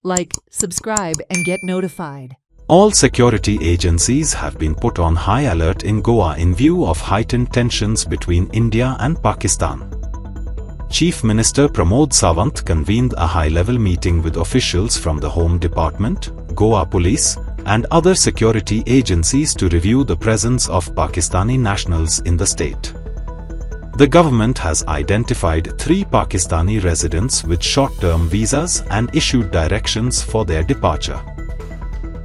like, subscribe and get notified. All security agencies have been put on high alert in Goa in view of heightened tensions between India and Pakistan. Chief Minister Pramod Sawant convened a high-level meeting with officials from the Home Department, Goa Police, and other security agencies to review the presence of Pakistani nationals in the state. The government has identified 3 Pakistani residents with short-term visas and issued directions for their departure.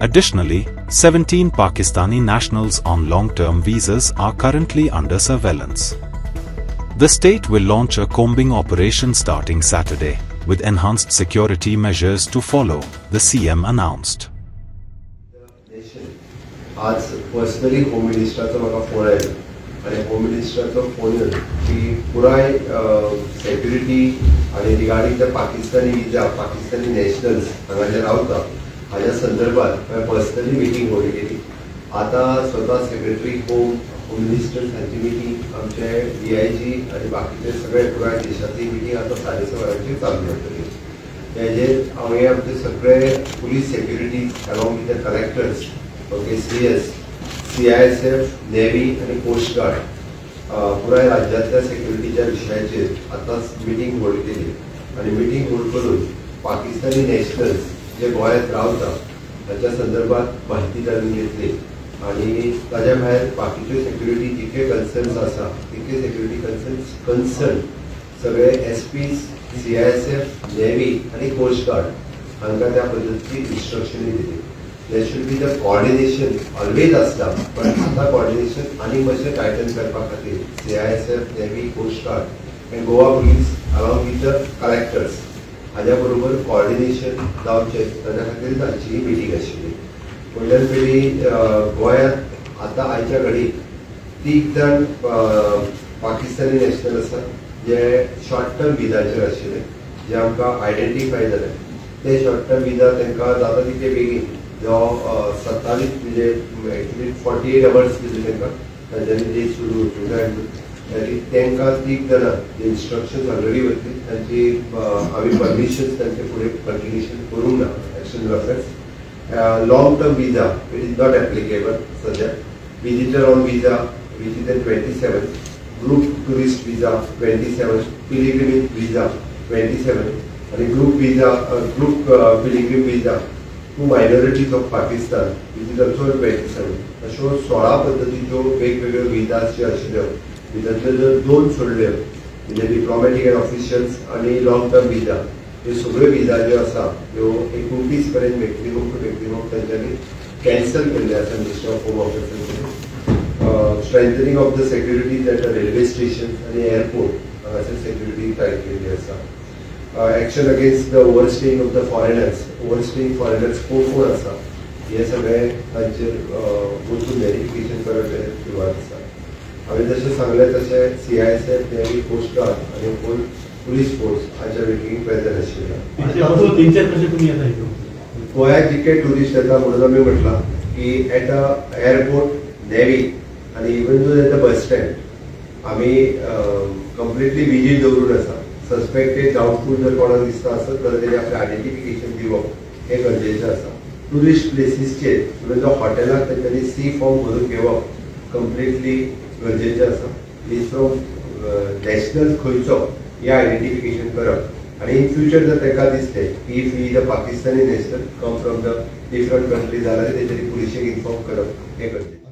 Additionally, 17 Pakistani nationals on long-term visas are currently under surveillance. The state will launch a combing operation starting Saturday, with enhanced security measures to follow, the CM announced. आज personally home मिनिस्टरचा म्हाका phone आयलो आनी home मिनिस्टरचो phone येवन की पुराय security आनी regarding the Pakistani visa Pakistani nationals हांगा जे रावता हाच्या संदर्भात पर्सनली मिटींग होल्ड केली. आता स्वतः सेक्रेटरी होम मिनिस्टर हांची मिटींग आमचे DIG आनी बाकीचे सगळे पुराय देशातली मिटींग आता 6:30 चालू जातली. हेजेर हांवें आमचे सगळे police security along with the collectors CS, CISF, navy आणि कोस्ट गार्ड पुराय राज्यातल्या सेक्युरिटीच्या विशयाचेर आतांच मिटींग होल्ड केली आणि मिटींग होल्ड करून पाकिस्तानी नॅशनल्स जे गोंयांत रावता ताच्या संदर्भात माहिती जाणून घेतली आणि ताज्या भायर बाकीच्यो सेक्युरिटी जितके कन्सर्न्स आसा तितके सेक्युरिटी कन्सर्न सगळे SPs, CISF, नेव्ही आणि कोस्ट गार्ड हांकां त्या पद्दतीची इन्स्ट्रक्शनी दिली. There should be the coordination always असता पण आता coordination आणि मातशें टायटन करपा खातीर CISF, navy, coast guard and Goa police along with the collectors हाज्या बरोबर coordination जावचें ताच्या खातीर तांची मिटींग आशिल्ली. म्हणल्यार पयली गोंयांत आतां आयच्या घडीक 3 जाण पाकिस्तानी नॅशनल आसात जे शॉर्ट टर्म विजाचेर आशिल्ले जे आमकां आयडेंटिफाय जाले. ते शॉर्ट टर्म विजा तांकां जाता तितले बेगीन जो 27 म्हणजे एक्चुअली 48 आवर्स दिले तांकां तांच्यांनी डेट सुरू होती तांकां 3 जाणां इन्स्ट्रक्शन्स ऑलरेडी वतली तांची आमी परमिशन्स तांचे फुडें कंटिन्युएशन करूंक ना action reference. Long term visa it is not applicable सद्याक. Visitor on visa which is 27, group tourist visa 27, pilgrimage visa 27 आणि group visa group pilgrim visa to minorities of Pakistan which is also 27. अश्यो 16 पद्दतीच्यो वेगवेगळ्यो विजाज ज्यो आशिल्ल्यो भितरल्यो जर 2 सोडल्यो म्हणजे डिप्लोमॅटीक एंड ऑफिशियल्स आनी long term विजा ह्यो सगळ्यो विजा ज्यो आसा ह्यो 29 पर्यंत मॅक्झिमम तांच्यांनी कॅन्सल केल्ले आसा मिनिस्ट्री ऑफ होम ऑफिसांनी. Strengthening of the securities at the railway station आनी एअरपोर्ट हांगासर सेक्युरिटी टायट केल्ली आसा. Action against the overstaying of the foreigners overstaying foreigners कोण आसा हे सगळे तांचेर वचून व्हेरिफिकेशन करप सुरवात आसा. हांवें जशें सांगलें तशें CISF, नेव्ही, कोस्ट गार्ड आनी पुलीस फोर्स हाच्या मिटींगेक प्रेझेंट आशिल्ले. गोंयांत जितके टुरिस्ट येता म्हणून आमी म्हटलां की एट अ एअरपोर्ट नेव्ही आनी even though at the bus stand आमी कंप्लिटली विजीट दवरून आसा. सस्पेक्टेड डाउटफुल जर कोणाक दिसता आसत जाल्यार तेजें आपलें आयडेंटिफिकेशन दिवप हें गरजेचें आसा. टुरिस्ट प्लेसीसचेर इवन दो हॉटेलाक तेंच्यांनी C फॉर्म भरून घेवप कंप्लिटली गरजेचें आसा. बेज फ्रॉम नॅशनल खंयचो हें आयडेंटिफिकेशन करप आनी इन फ्युचर जर ताका दिसलें की if he the Pakistani national come from the different country जाल्यार तेजेर पुलिशेक इन्फॉर्म करप हें गरजेचें.